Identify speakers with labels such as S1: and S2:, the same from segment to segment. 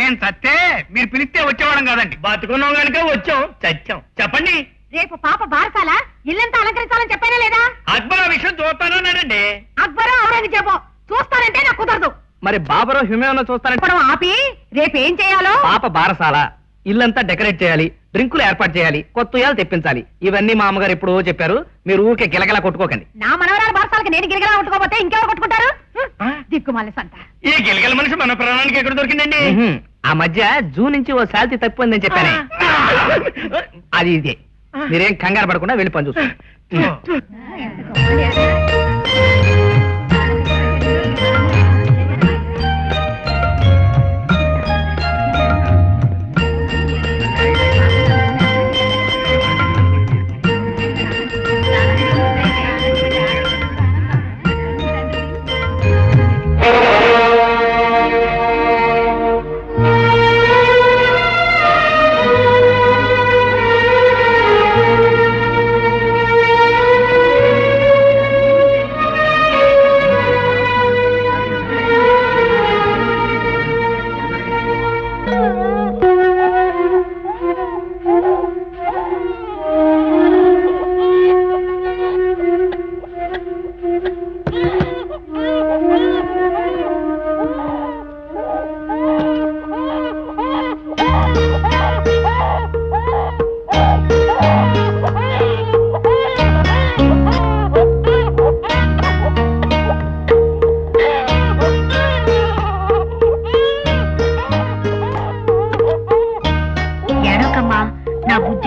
S1: మేము చస్తే మీరు పిలిస్తే వచ్చేవాళ్ళం కాదండి.
S2: బతుకున్నాం కనుక వచ్చాం, చచ్చాం. చెప్పండి.
S3: రేపు పాప బారసాల ఇల్లంతా అలంకరించాలని చెప్పానా లేదా?
S2: అక్బర్ ఆ విషయం చూస్తానన్నాడండి.
S3: అక్బరు ఔరంగజేబు చూస్తానంటే నాకు కుదరదు.
S4: మరి బాబరో హిమేమో చూస్తారంటే
S3: ఇప్పుడు ఆపి రేపేం చేయాలో?
S4: పాప బారసాల, ఇల్లంతా డెకరేట్ చేయాలి, డ్రింకులు ఏర్పాటు చేయాలి, కొత్త ఉయ్యాలు తెప్పించాలి. ఇవన్నీ మా అమ్మగారు ఎప్పుడో చెప్పారు. మీరు ఊరికే గిలగలా కొట్టుకోకండి.
S3: నా మనవరాలు బారసాలకి నేను గిరిగలా కొట్టుకోపోతే ఇంకెవరు కొట్టుకుంటారు? దిక్కుమాలి సంత.
S2: ఈ గిలగల మనిషి మన ప్రాణానికి ఎక్కడ దొరికిందండి?
S4: ఆ మధ్య జూ నుంచి ఓ శాల్తీ తప్పిపోయిందని చెప్పానే, అది ఇదే. మీరేం కంగారు పడకుండా వెళ్ళి పని చూసుకోండి.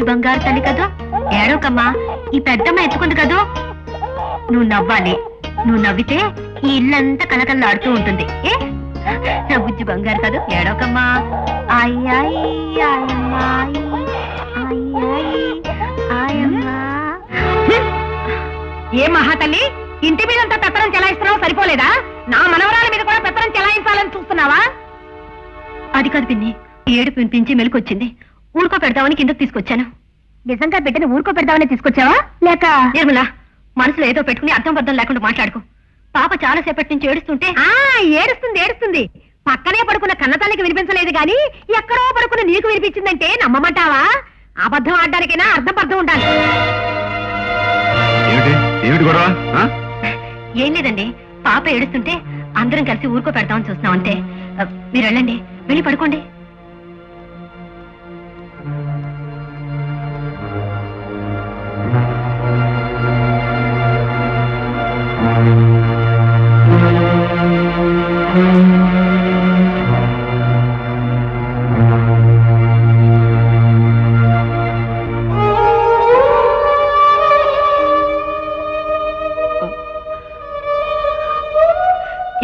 S3: బంగారు తల్లి కదూ, ఏడోకమ్మా. ఈ పెద్దమ్మ ఎత్తుకుంది కదూ, నువ్వు నవ్వాలి. నువ్వు నవ్వితే ఈ ఇల్లంతా కలకల్లాడుతూ ఉంటుంది. ఏ నా బుజ్జి బంగారు కదూ, ఏడోకమ్మా. అయ్యాయి ఆయమ్మాయి, అయ్యాయి ఆయమ్మా. ఏ మహాతల్లి, ఇంటి మీదంతా పెత్తనం చెలాయిస్తున్నావు సరిపోలేదా? నా మనవరాల మీద కూడా పెత్తనం చెలాయించాలని చూస్తున్నావా? అది కాదు పిన్ని, ఏడుపు వినిపించి మెలకొచ్చింది. ఊరుకో పెడదామని కిందకు తీసుకొచ్చాను. నిజంగా బిడ్డను ఊరుకో పెడదామని తీసుకొచ్చావా లేక? నిర్మలా, మనసులో ఏదో పెట్టుకుని అర్థం పర్థం లేకుండా మాట్లాడుకో. పాప చాలా సేపటి నుంచి ఏడుస్తుంటే. ఏడుస్తుంది ఏడుస్తుంది. పక్కనే పడుకున్న కన్నతల్లికి వినిపించలేదు గాని ఎక్కడో పడుకున్న నీకు వినిపించిందంటే నమ్మమంటావా? అబద్ధం ఆడడానికైనా అర్థం పర్థం ఉండాలి. ఏం లేదండి, పాప ఏడుస్తుంటే అందరం కలిసి ఊరుకో పెడదామని చూస్తున్నాం అంతే. మీరు వెళ్ళండి, వెళ్ళి పడుకోండి.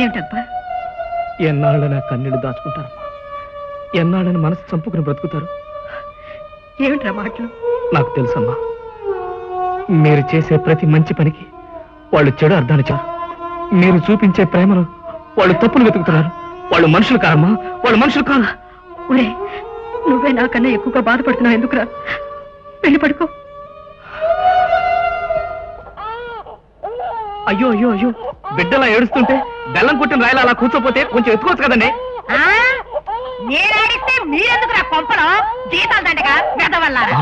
S3: ఏమిటబ్బా?
S4: ఎన్నాళ్ళ నా కన్నీళ్ళు దాచుకుంటారమ్మా, ఎన్నాళ్ళని మనసు చంపుకుని బ్రతుకుతారు.
S3: ఏమిట్రా మాటలు?
S4: నాకు తెలుసమ్మా, మీరు చేసే ప్రతి మంచి పనికి వాళ్ళు చెడు అర్థాన్ని చారు. మీరు చూపించే ప్రేమను వాళ్ళు తప్పులు వెతుకుతున్నారు. వాళ్ళు మనుషులు కారమ్మా, వాళ్ళు మనుషులు కాదు.
S3: ఒరే, నువ్వే నాకన్నా ఎక్కువగా బాధపడుతున్నావు. ఎందుకురా? వెళ్ళి పడుకో.
S4: అయ్యో అయ్యో అయ్యో, బిడ్డలా ఏడుస్తుంటే బెల్లం కొట్టిన రాయలు అలా కూర్చోపోతే కొంచెం ఎత్తుకోవచ్చు కదండి.
S3: నేనాడిస్తే మీరెందుకురా కొంపలో జీతాలు దండగా వెదవల్లారా?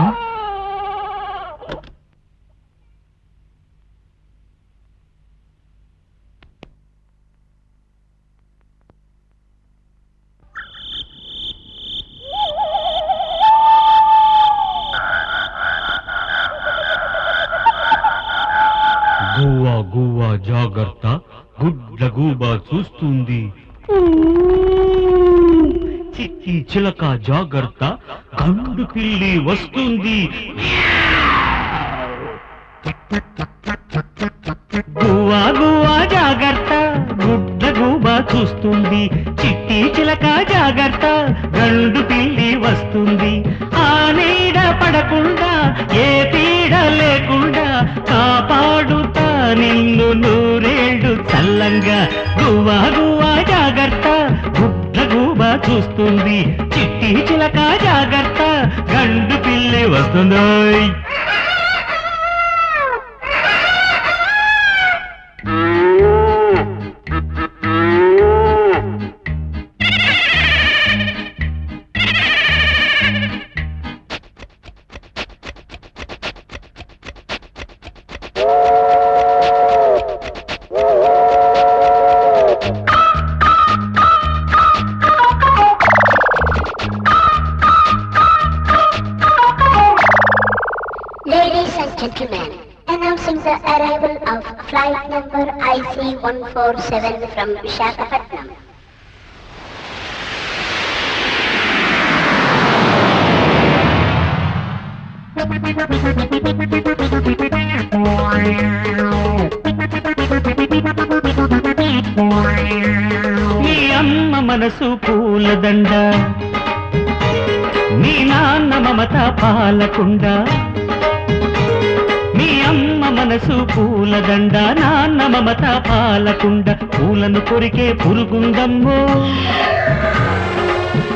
S5: గువ్వా గువ్వా జాగ్రత్త, గుడ్ల గూబా చూస్తుంది. చిట్టి చిలక జాగ్రత్త, గండు పిల్లి వస్తుంది. గువ్వా గువ్వా జాగ్రత్త, గుడ్ల గూబా చూస్తుంది. చిట్టి చిలక జాగ్రత్త, గండు పిల్లి వస్తుంది. ఆ నీడ పడకుండా, ఏ పీడ లేకుండా కాపాడుతా నిన్ను నూరేళ్లు చల్లంగా. గువ్వా గువ్వా జాగ్రత్త, గుడ్ల గూబా చూస్తుంది. చిట్టి చిలక జాగ్రత్త, గండు పిల్లి వస్తుందోయ్.
S6: Flight number IC-147 from Visakhapatnam.
S5: మీ అమ్మ మనసు పూలదండ, మీ నాన్న మమత పాలకుండ. మీ అమ్మ మనసు పూలదండ, నాన్న మమత పాలకుండ. పూలను కొరికే పురుగుందమ్మో,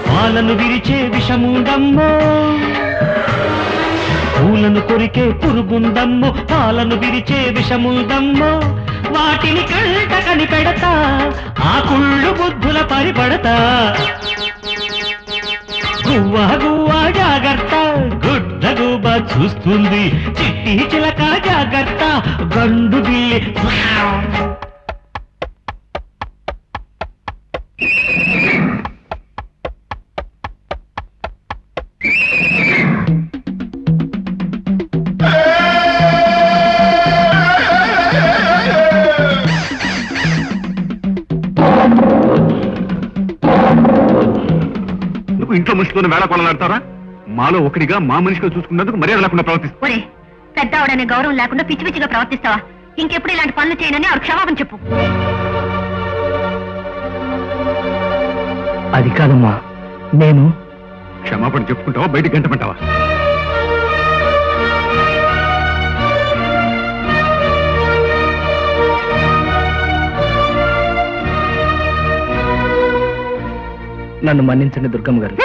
S5: పాలను విరిచే విషముందమ్మో. పూలను కొరికే పురుగుందమ్మో, పాలను విరిచే విషముందమ్మో. వాటిని కంట కనిపెడతా, ఆ కుళ్ళు బుద్ధుల పరిపడతా. గువ్వా గువ్వా జాగ్రత్త, గుడ్డ గుబ్బ చూస్తుంది. చిట్టి చిలక జాగ్రత్త, గండు బిల్లి.
S1: నువ్వు ఇంట్లో మనిషితో వేళ కొనలాడతారా? మాలో ఒకటిగా మా మనిషిగా చూసుకున్నందుకు మర్యాద లేకుండా ప్రవర్తిస్తా.
S3: ఒరే, పెద్దవాడనే గౌరవం లేకుండా పిచ్చి పిచ్చిగా ప్రవర్తిస్తావా? ఇంకెప్పుడు ఇలాంటి పనులు చేయనని ఆవిడ క్షమాపణ చెప్పు.
S4: అది కాదమ్మా, నేను
S1: క్షమాపణ చెప్పుకుంటావా, బయటికి గంటమంటావా?
S4: నన్ను మన్నించండి దుర్గమ్మ గారు.